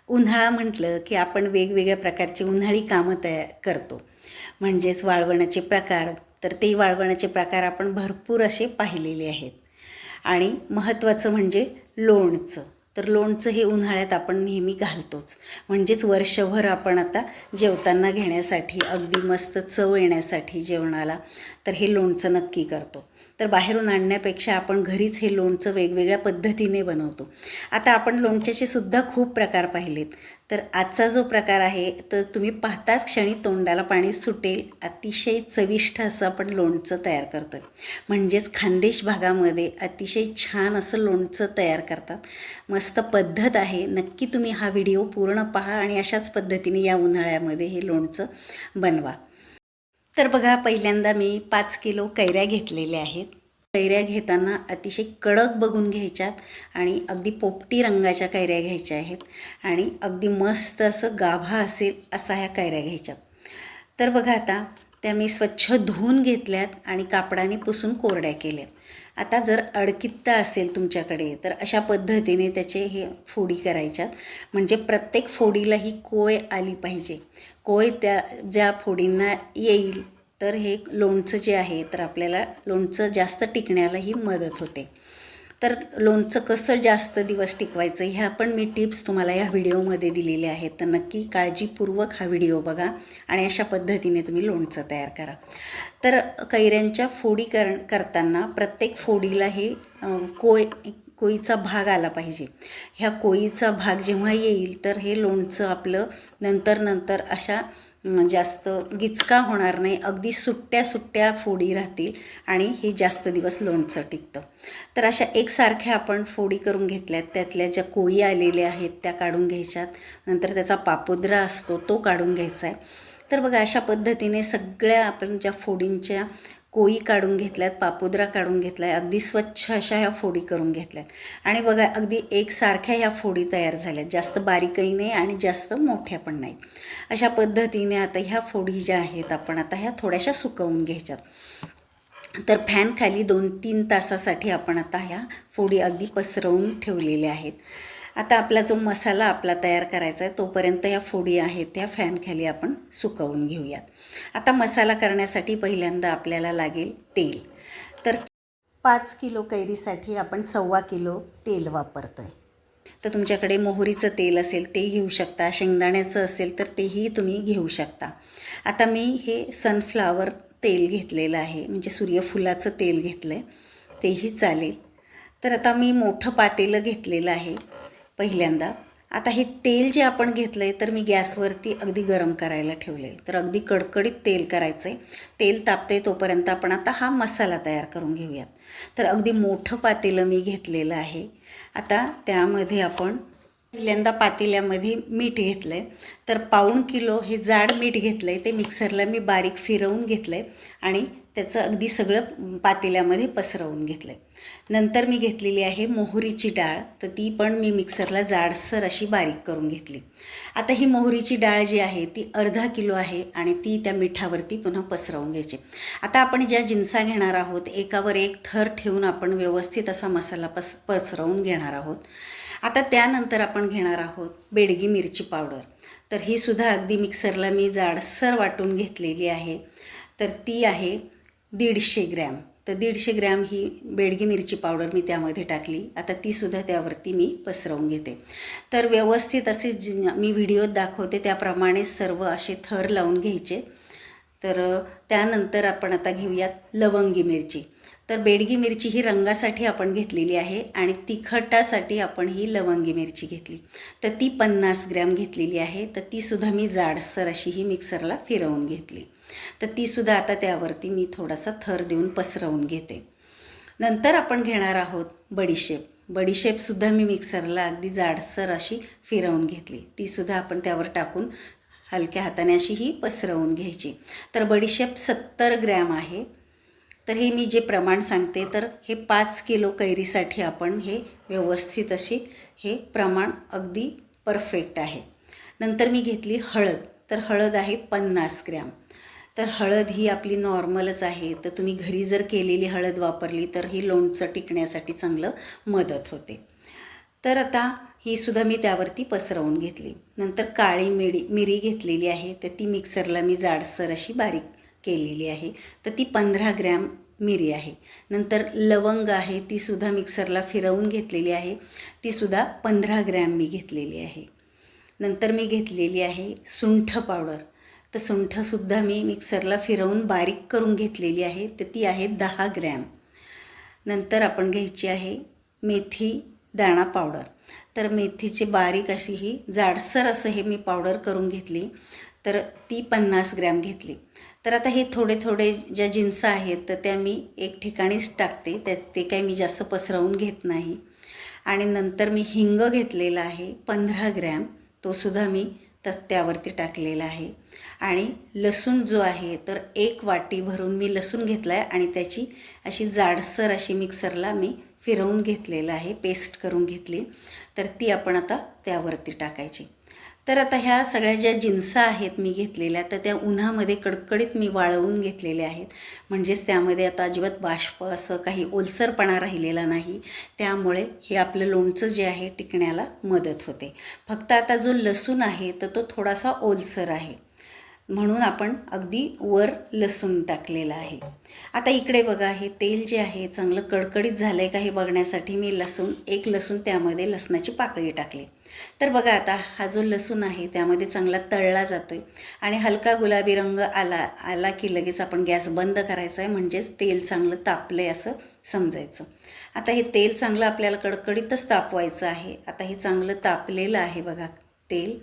उन्हाळा म्हटलं की आपण वेगवेगळ्या प्रकारची उन्हाळी कामं करतो. म्हणजेच वाळवणाचे प्रकार. तर ते वाळवणाचे प्रकार आपण भरपूर असे पाहिलेले आहेत. आणि महत्त्वाचं म्हणजे लोणचं. तर लोणचं हे उन्हाळ्यात आपण नेहमी घालतोच. म्हणजेच वर्षभर आपण आता जेवताना घेण्यासाठी, अगदी मस्त चव येण्यासाठी जेवणाला, तर हे लोणचं नक्की करतो. तर बाहेरून आणण्यापेक्षा आपण घरीच हे लोणचं वेगवेगळ्या पद्धतीने बनवतो. आता आपण लोणच्याचे सुद्धा खूप प्रकार पाहिलेत. तर आजचा जो प्रकार आहे तर तुम्ही पाहताच क्षणी तोंडाला पाणी सुटेल, अतिशय चविष्ट असं आपण लोणचं तयार करतो आहे. म्हणजेच खानदेश भागामध्ये अतिशय छान असं लोणचं तयार करतात. मस्त पद्धत आहे. नक्की तुम्ही हा व्हिडिओ पूर्ण पहा आणि अशाच पद्धतीने या उन्हाळ्यामध्ये हे लोणचं बनवा. तर बघा, पहिल्यांदा मी 5 किलो कैऱ्या घेतलेल्या आहेत. कैऱ्या घेताना अतिशय कडक बघून घ्यायच्यात आणि अगदी पोपटी रंगाच्या कैऱ्या घ्यायच्या आहेत आणि अगदी मस्त असं गाभा असेल असा ह्या कैऱ्या घ्यायच्यात. तर बघा, आता त्या मी स्वच्छ धुवून घेतल्यात आणि कापडाने पुसून कोरड्या केल्यात. आता जर अडकित्ता असेल तुमच्याकडे तर अशा पद्धतीने त्याचे हे फोडी करायच्यात. म्हणजे प्रत्येक फोडीला ही कोय आली पाहिजे. कोय त्या ज्या फोडींना येईल तर हे लोणचं जे आहे तर आपल्याला लोणचं जास्त टिकण्यालाही मदत होते. तर लोणचं कसं जास्त दिवस टिकवायचं ह्या पण मी टिप्स तुम्हाला या व्हिडिओमध्ये दिलेल्या आहेत. तर नक्की काळजीपूर्वक हा व्हिडिओ बघा आणि अशा पद्धतीने तुम्ही लोणचं तयार करा. तर कैऱ्यांच्या फोडी करताना प्रत्येक फोडीला हे कोळीचा भाग आला पाहिजे. ह्या कोळीचा भाग जेव्हा येईल तर हे लोणचं आपलं नंतर अशा जास्त गिचका होणार नाही. अगदी सुट्ट्या फोडी राहतील आणि हे जास्त दिवस लोणचं टिकतं. तर अशा एकसारख्या आपण फोडी करून घेतल्यात. त्यातल्या ज्या कोळी आलेल्या आहेत त्या काढून घ्यायच्यात. नंतर त्याचा पापुद्रा असतो तो काढून घ्यायचा आहे. तर बघा, अशा पद्धतीने सगळ्या आपण ज्या फोडींच्या कोळी काढून घेतल्यात, पापुद्रा काढून घेतला आहे, अगदी स्वच्छ अशा ह्या फोडी करून घेतल्यात. आणि बघा, अगदी एकसारख्या ह्या फोडी तयार झाल्यात. जास्त बारीकही नाही आणि जास्त मोठ्या पण नाहीत. अशा पद्धतीने आता ह्या फोडी ज्या आहेत आपण आता ह्या थोड्याशा सुकवून घ्यायच्यात. तर फॅन खाली 2-3 तासासाठी आपण आता ह्या फोडी अगदी पसरवून ठेवलेल्या आहेत. आता आपला जो मसाला आपला तयार करायचा आहे तोपर्यंत या फोडी आहेत त्या फॅन खाली आपण सुकवून घेऊयात. आता मसाला करण्यासाठी पहिल्यांदा आपल्याला लागेल तेल. तर 5 किलो कैरीसाठी आपण 1.25 किलो तेल वापरतो आहे. तर तुमच्याकडे मोहरीचं तेल असेल ते घेऊ शकता, शेंगदाण्याचं असेल तर तेही तुम्ही घेऊ शकता. आता मी हे सनफ्लावर तेल घेतलेलं आहे, म्हणजे सूर्यफुलाचं तेल घेतलं आहे, तेही चालेल. तर आता मी मोठं पातेलं घेतलेलं आहे पहिल्यांदा. आता हे तेल जे आपण घेतलं आहे तर मी गॅसवरती अगदी गरम करायला ठेवले. तर अगदी कडकडीत तेल करायचं आहे. तेल तापते तोपर्यंत आपण आता हा मसाला तयार करून घेऊयात. तर अगदी मोठं पातेलं मी घेतलेलं आहे. आता त्यामध्ये आपण पहिल्यांदा पातेल्यामध्ये मीठ घेतलं आहे. तर 1.25 किलो हे जाड मीठ घेतलं आहे. ते मिक्सरला मी बारीक फिरवून घेतलं आहे आणि त्याचं अगदी सगळं पातेल्यामध्ये पसरवून घेतलं आहे. नंतर मी घेतलेली आहे मोहरीची डाळ. तर ती पण मी मिक्सरला जाडसर अशी बारीक करून घेतली. आता ही मोहरीची डाळ जी आहे ती 1/2 किलो आहे आणि ती त्या मिठावरती पुन्हा पसरवून घ्यायची. आता आपण ज्या जिन्सा घेणार आहोत एकावर एक थर ठेवून आपण व्यवस्थित असा मसाला पसरवून घेणार आहोत. आता त्यानंतर आपण घेणार आहोत बेडगी मिरची पावडर. तर ही सुद्धा अगदी मिक्सरला मी जाडसर वाटून घेतलेली आहे. तर ती आहे 150 ग्रॅम. तर 150 ग्रॅम ही बेडगी मिरची पावडर मी त्यामध्ये टाकली. आता तीसुद्धा त्यावरती मी पसरवून घेते. तर व्यवस्थित असे मी व्हिडिओत दाखवते त्याप्रमाणे सर्व असे थर लावून घ्यायचे. तर त्यानंतर आपण आता घेऊयात लवंगी मिरची. तर बेडगी मिरची ही रंगासाठी आपण घेतलेली आहे आणि तिखटासाठी आपण ही लवंगी मिरची घेतली. तर ती 50 ग्रॅम घेतलेली आहे. तर तीसुद्धा मी जाडसर अशी ही मिक्सरला फिरवून घेतली. तर तीसुद्धा आता त्यावरती मी थोडासा थर देऊन पसरवून घेते. नंतर आपण घेणार आहोत बडीशेप. बडीशेपसुद्धा मी मिक्सरला अगदी जाडसर अशी फिरवून घेतली. तीसुद्धा आपण त्यावर टाकून हलक्या हाताने अशी ही पसरवून घ्यायची. तर बडीशेप 70 ग्रॅम आहे. तर हे मी जे प्रमाण सांगते तर हे 5 किलो कैरीसाठी आपण हे व्यवस्थित अशी हे प्रमाण अगदी परफेक्ट आहे. नंतर मी घेतली हळद. तर हळद आहे 50 ग्रॅम. तर हळद ही आपली नॉर्मलच आहे. तर तुम्ही घरी जर केलेली हळद वापरली तर ही लोणचं टिकण्यासाठी चांगलं मदत होते. तर आता ही सुद्धा मी त्यावरती पसरवून घेतली. नंतर काळी मिरी घेतलेली आहे, तर ती मिक्सरला मी जाडसर अशी बारीक केलेली आहे. तर ती 15 ग्रॅम मिरी आहे. नंतर लवंग आहे, तीसुद्धा मिक्सरला फिरवून घेतलेली आहे. तीसुद्धा 15 ग्रॅम मी घेतलेली आहे. नंतर मी घेतलेली आहे सुंठ पावडर. तर सुंठसुद्धा मी मिक्सरला फिरवून बारीक करून घेतलेली आहे, तर ती आहे 10 ग्रॅम. नंतर आपण घ्यायची आहे मेथी दाणा पावडर. तर मेथीची बारीक अशी ही जाडसर असं हे मी पावडर करून घेतली, तर ती 50 ग्रॅम घेतली. तर आता हे थोडे थोडे ज्या जिन्स आहेत तर त्या मी एक ठिकाणीच टाकते, ते काही मी जास्त पसरवून घेत नाही. आणि नंतर मी हिंग घेतलेला आहे 15 ग्रॅम, तोसुद्धा मी त्यावरती टाकलेला आहे. आणि लसूण जो आहे तर 1 वाटी भरून मी लसूण घेतला आहे आणि त्याची अशी जाडसर अशी मिक्सरला मी फिरवून घेतलेलं आहे, पेस्ट करून घेतली. तर ती आपण आता त्यावरती टाकायची. तर आता ह्या सगळ्या ज्या जिन्स आहेत मी घेतलेल्या, तर त्या उन्हामध्ये कडकडीत मी वाळवून घेतलेल्या आहेत. म्हणजेच त्यामध्ये आता अजिबात बाष्प असं काही ओलसरपणा राहिलेला नाही. त्यामुळे हे आपलं लोणचं जे आहे टिकण्याला मदत होते. फक्त आता जो लसूण आहे तर तो थोडासा ओलसर आहे, म्हणून आपण अगदी वर लसूण टाकलेला आहे. आता इकडे बघा, हे तेल जे आहे चांगलं कडकडीत झालं आहे का हे बघण्यासाठी मी एक लसूण त्यामध्ये लसणाची पाकळी टाकली. तर बघा, आता हा जो लसूण आहे त्यामध्ये चांगला तळला जातो आहे आणि हलका गुलाबी रंग आला की लगेच आपण गॅस बंद करायचा आहे, म्हणजेच तेल चांगलं तापलं आहे असं समजायचं. आता हे तेल चांगलं आपल्याला कडकडीतच तापवायचं आहे. आता हे चांगलं तापलेलं आहे बघा तेल.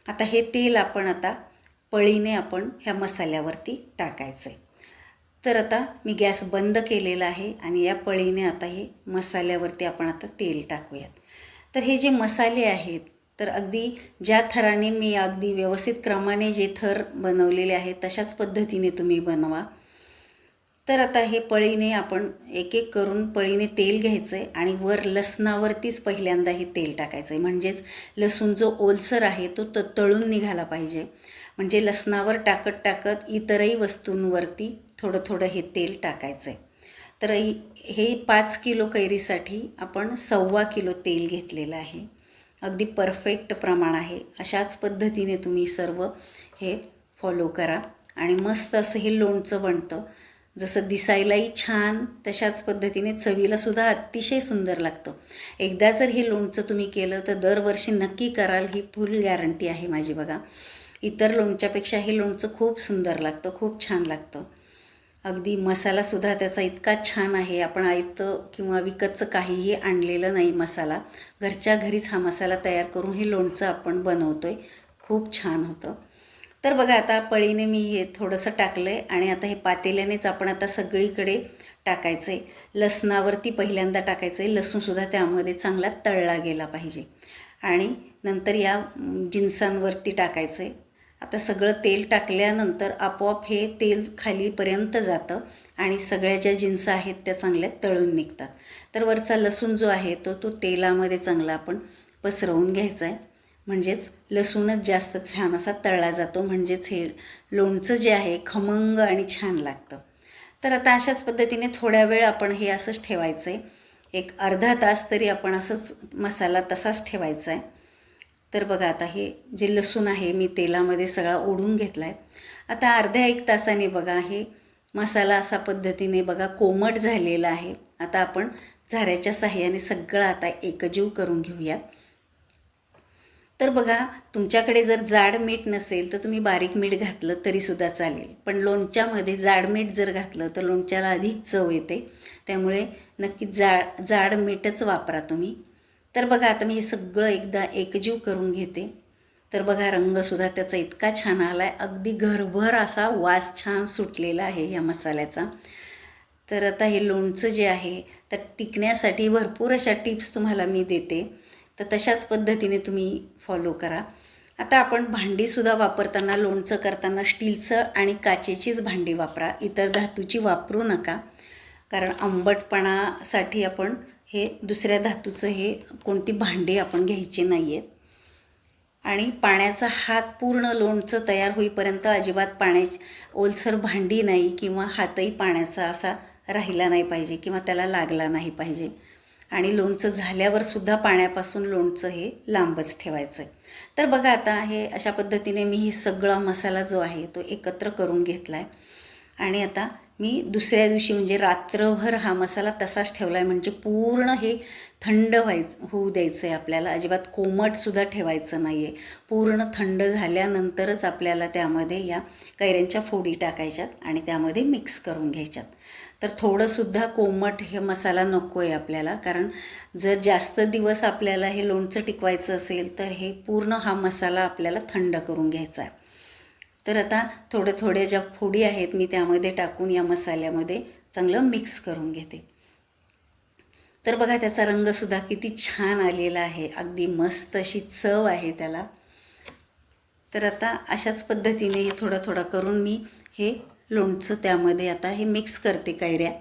आता हे तेल आपण आता पळीने आपण ह्या मसाल्यावरती टाकायचं आहे. तर आता मी गॅस बंद केलेला आहे आणि या पळीने आता हे मसाल्यावरती आपण आता तेल टाकूयात. तर हे जे मसाले आहेत तर अगदी ज्या थराने मी अगदी व्यवस्थित क्रमाने जे थर बनवलेले आहेत तशाच पद्धतीने तुम्ही बनवा. तर आता हे पळीने आपण एक एक करून पळीने तेल घ्यायचं आहे आणि वर लसणावरतीच पहिल्यांदा हे तेल टाकायचं आहे. म्हणजेच लसूण जो ओलसर आहे तो तळून निघाला पाहिजे. म्हणजे लसणावर टाकत इतरही वस्तूंवरती थोडं थोडं हे तेल टाकायचं आहे. तर हे 5 किलो कैरीसाठी आपण 1.25 किलो तेल घेतलेलं आहे. अगदी परफेक्ट प्रमाण आहे. अशाच पद्धतीने तुम्ही सर्व हे फॉलो करा आणि मस्त असं हे लोणचं बनतं. जसं दिसायलाही छान, तशाच पद्धतीने चवीलासुद्धा अतिशय सुंदर लागतं. एकदा जर हे लोणचं तुम्ही केलं तर दरवर्षी नक्की कराल, ही फुल गॅरंटी आहे माझी. बघा, इतर लोणच्यापेक्षा हे लोणचं खूप सुंदर लागतं, खूप छान लागतं. अगदी मसालासुद्धा त्याचा इतका छान आहे. आपण आयतं किंवा विकतचं काहीही आणलेलं नाही मसाला. घरच्या घरीच हा मसाला तयार करून हे लोणचं आपण बनवतो आहे. खूप छान होतं. तर बघा, आता पळीने मी हे थोडंसं टाकलं आहे आणि आता हे पातेल्यानेच आपण आता सगळीकडे टाकायचं आहे. लसणावरती पहिल्यांदा टाकायचं आहे. लसूणसुद्धा त्यामध्ये चांगला तळला गेला पाहिजे आणि नंतर या जिन्सांवरती टाकायचं आहे. आता सगळं तेल टाकल्यानंतर आपोआप हे तेल खालीपर्यंत जातं आणि सगळ्या ज्या जिन्स आहेत त्या चांगल्या तळून निघतात. तर वरचा लसूण जो आहे तो तेलामध्ये चांगला आपण पसरवून घ्यायचा आहे. म्हणजेच लसूणच जास्त छान असा तळला जातो, म्हणजेच हे लोणचं जे आहे खमंग आणि छान लागतं. तर आता अशाच पद्धतीने थोड्या वेळ आपण हे असंच ठेवायचं आहे. एक अर्धा तास तरी आपण असंच मसाला तसाच ठेवायचा आहे. तर बघा, आता हे जे लसूण आहे मी तेलामध्ये सगळा ओढून घेतला आहे. आता अर्ध्या 1 तासाने बघा हे मसाला असा पद्धतीने बघा कोमट झालेला आहे. आता आपण झाऱ्याच्या साहाय्याने सगळं आता एकजीव करून घेऊयात. तर बघा, तुमच्याकडे जर जाड मीठ नसेल तर तुम्ही बारीक मीठ घातलं तरीसुद्धा चालेल, पण लोणच्यामध्ये जाड मीठ जर घातलं तर लोणच्याला अधिक चव येते. त्यामुळे नक्की जाड मीठच वापरा तुम्ही. तर बघा, आता मी हे सगळं एकदा एकजीव करून घेते. तर बघा, रंगसुद्धा त्याचा इतका छान आला आहे. अगदी घरभर असा वास छान सुटलेला आहे या मसाल्याचा. तर आता हे लोणचं जे आहे तर टिकण्यासाठी भरपूर अशा टिप्स तुम्हाला मी देते, तर तशाच पद्धतीने तुम्ही फॉलो करा. आता आपण भांडीसुद्धा वापरताना, लोणचं करताना स्टीलचं आणि काचेचीच भांडी वापरा, इतर धातूची वापरू नका. कारण आंबटपणासाठी आपण हे दुसऱ्या धातूचं हे कोणती भांडी आपण घ्यायची नाही आहेत. आणि पाण्याचा हात पूर्ण लोणचं तयार होईपर्यंत अजिबात ओलसर भांडी नाही किंवा हातही पाण्याचा असा राहिला नाही पाहिजे किंवा त्याला लागला नाही पाहिजे. आणि लोणचं झाल्यावर सुद्धा पाण्यापासून लोणचं हे लांबच ठेवायचं आहे. तर बघा आता हे अशा पद्धतीने मी हे सगळा मसाला जो आहे तो एकत्र करून घेतला आहे. आणि आता मी दुसऱ्या दिवशी म्हणजे रात्रभर हा मसाला तसाच ठेवला आहे, म्हणजे पूर्ण हे थंड होऊ द्यायचं आहे आपल्याला. अजिबात कोमटसुद्धा ठेवायचं नाही आहे. पूर्ण थंड झाल्यानंतरच आपल्याला त्यामध्ये या कैऱ्यांच्या फोडी टाकायच्यात आणि त्यामध्ये मिक्स करून घ्यायच्यात. तर थोडंसुद्धा कोमट हे मसाला नको आहे आपल्याला, कारण जर जास्त दिवस आपल्याला हे लोणचं टिकवायचं असेल तर हे पूर्ण हा मसाला आपल्याला थंड करून घ्यायचा आहे. तर आता थोड्या ज्या फोडी आहेत मी त्यामध्ये टाकून या मसाल्यामध्ये चांगलं मिक्स करून घेते. तर बघा त्याचा रंगसुद्धा किती छान आलेला आहे, अगदी मस्त अशी चव आहे त्याला. तर आता अशाच पद्धतीने हे थोडं करून मी हे लोणचं त्यामध्ये आता हे मिक्स करते कैऱ्या.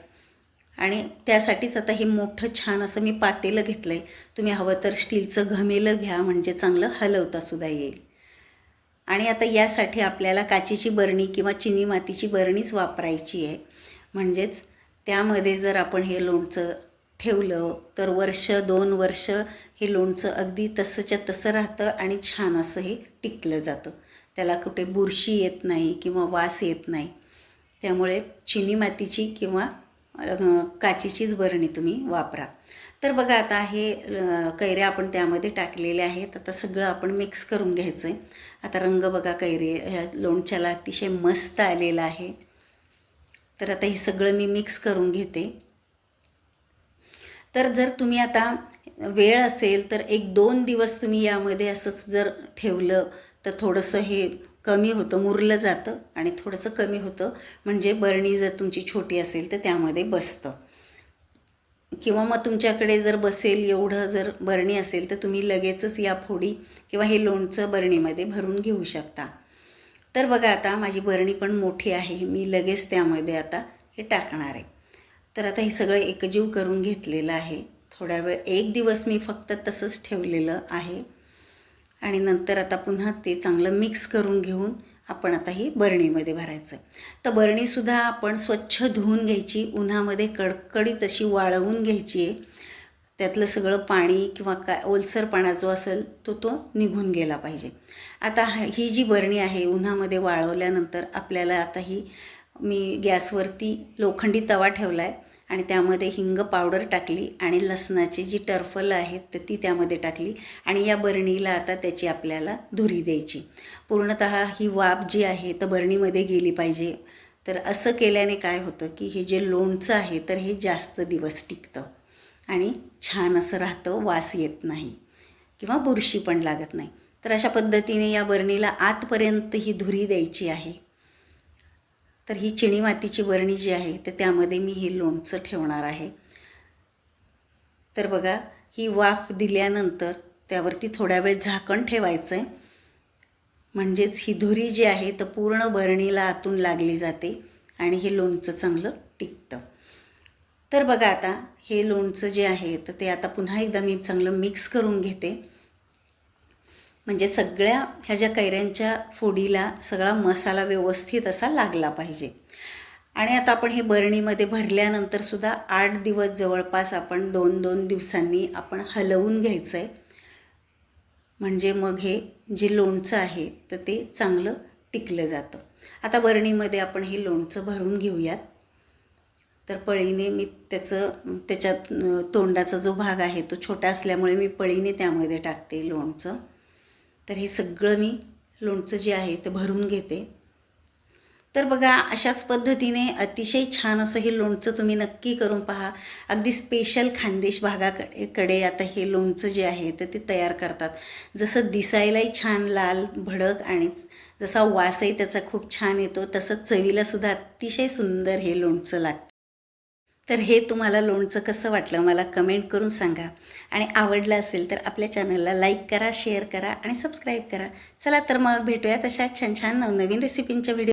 आणि त्यासाठीच आता हे मोठं छान असं मी पातेलं घेतलं आहे. तुम्ही हवं तर स्टीलचं घमेलं घ्या, म्हणजे चांगलं हलवतासुद्धा येईल. आणि आता यासाठी आपल्याला काचेची बरणी किंवा चिनी मातीची बरणीच वापरायची आहे. म्हणजेच त्यामध्ये जर आपण हे लोणचं ठेवलं तर 1-2 वर्ष हे लोणचं अगदी तसंच्या तसं राहतं आणि छान असं हे टिकलं जातं. त्याला कुठे बुरशी येत नाही किंवा वास येत नाही. त्यामुळे चिनी मातीची किंवा काचेचीच बरणी तुम्ही वापरा. तर बघा आता हे कैऱ्या आपण त्यामध्ये टाकलेल्या आहेत. आता सगळं आपण मिक्स करून घ्यायचं आहे. आता रंग बघा ह्या लोणच्याला अतिशय मस्त आलेला आहे. तर आता हे सगळं मी मिक्स करून घेते. तर जर तुम्ही आता वेळ असेल तर 1-2 दिवस तुम्ही यामध्ये असंच जर ठेवलं तर थोडंसं हे कमी होतं, मुरलं जातं आणि थोडंसं कमी होतं. म्हणजे बरणी जर तुमची छोटी असेल तर त्यामध्ये बसतं. किंवा मग तुमच्याकडे जर बसेल एवढं जर बरणी असेल तर तुम्ही लगेचच या फोडी किंवा हे लोणचं बरणीमध्ये भरून घेऊ शकता. तर बघा आता माझी बरणी पण मोठी आहे, मी लगेच त्यामध्ये आता हे टाकणार आहे. तर आता हे सगळं एकजीव करून घेतलेलं आहे. थोड्या वेळ 1 दिवस मी फक्त तसंच ठेवलेलं आहे आणि नंतर आता पुन्हा ते चांगलं मिक्स करून घेऊन आपण आता ही बरणीमध्ये भरायचं. तर बरणीसुद्धा आपण स्वच्छ धुवून घ्यायची, उन्हामध्ये कडकडीत अशी वाळवून घ्यायची आहे. त्यातलं सगळं पाणी किंवा ओलसरपणा जो असेल तो निघून गेला पाहिजे. आता ही जी बरणी आहे उन्हामध्ये वाळवल्यानंतर आपल्याला आता ही मी गॅसवरती लोखंडी तवा ठेवला आहे आणि त्यामध्ये हिंग पावडर टाकली आणि लसणाची जी टरफलं आहेत तर ती त्यामध्ये टाकली आणि या बरणीला आता त्याची आपल्याला धुरी द्यायची. पूर्णतः ही वाफ जी आहे तर बरणीमध्ये गेली पाहिजे. तर असं केल्याने काय होतं की हे जे लोणचं आहे तर हे जास्त दिवस टिकतं आणि छान असं राहतं, वास येत नाही किंवा बुरशी पण लागत नाही. तर अशा पद्धतीने या बरणीला आतपर्यंत ही धुरी द्यायची आहे. तर ही चिनी मातीची बरणी जी आहे तर त्यामध्ये मी हे लोणचं ठेवणार आहे. तर बघा ही वाफ दिल्यानंतर त्यावरती थोड्या वेळ झाकण ठेवायचं आहे, म्हणजेच ही धुरी जी आहे तर पूर्ण बरणीला आतून लागली जाते आणि हे लोणचं चांगलं टिकतं. तर बघा आता हे लोणचं जे आहे तर ते आता पुन्हा एकदा मी चांगलं मिक्स करून घेते, म्हणजे सगळ्या ह्या ज्या कैऱ्यांच्या फोडीला सगळा मसाला व्यवस्थित असा लागला पाहिजे. आणि आता आपण हे बरणीमध्ये भरल्यानंतरसुद्धा 8 दिवस जवळपास आपण 2-2 दिवसांनी आपण हलवून घ्यायचं आहे, म्हणजे मग हे जे लोणचं आहे तर ते चांगलं टिकलं जातं. आता बरणीमध्ये आपण हे लोणचं भरून घेऊयात. तर पळीने मी त्याच्यात तोंडाचा जो भाग आहे तो छोटा असल्यामुळे मी पळीने त्यामध्ये टाकते लोणचं. तर हे सगळं मी लोणचं जे आहे ते भरून घेते. तर बघा अशाच पद्धतीने अतिशय छान असं हे लोणचं तुम्ही नक्की करून पहा. अगदी स्पेशल खानदेश भागाकडे आता हे लोणचं जे आहे तर ते तयार करतात. जसं दिसायलाही छान लाल भडक आणि जसा वासही त्याचा खूप छान येतो तसंच चवीलासुद्धा अतिशय सुंदर हे लोणचं लागतं. तर हे तुम्हाला लोणचं कसं वाटलं मला कमेंट करून सांगा आणि आवडलं असेल तर आपल्या चॅनलला लाईक करा, शेअर करा आणि सबस्क्राईब करा. चला तर मग भेटूयात अशा छान छान नवनवीन रेसिपींच्या व्हिडिओ.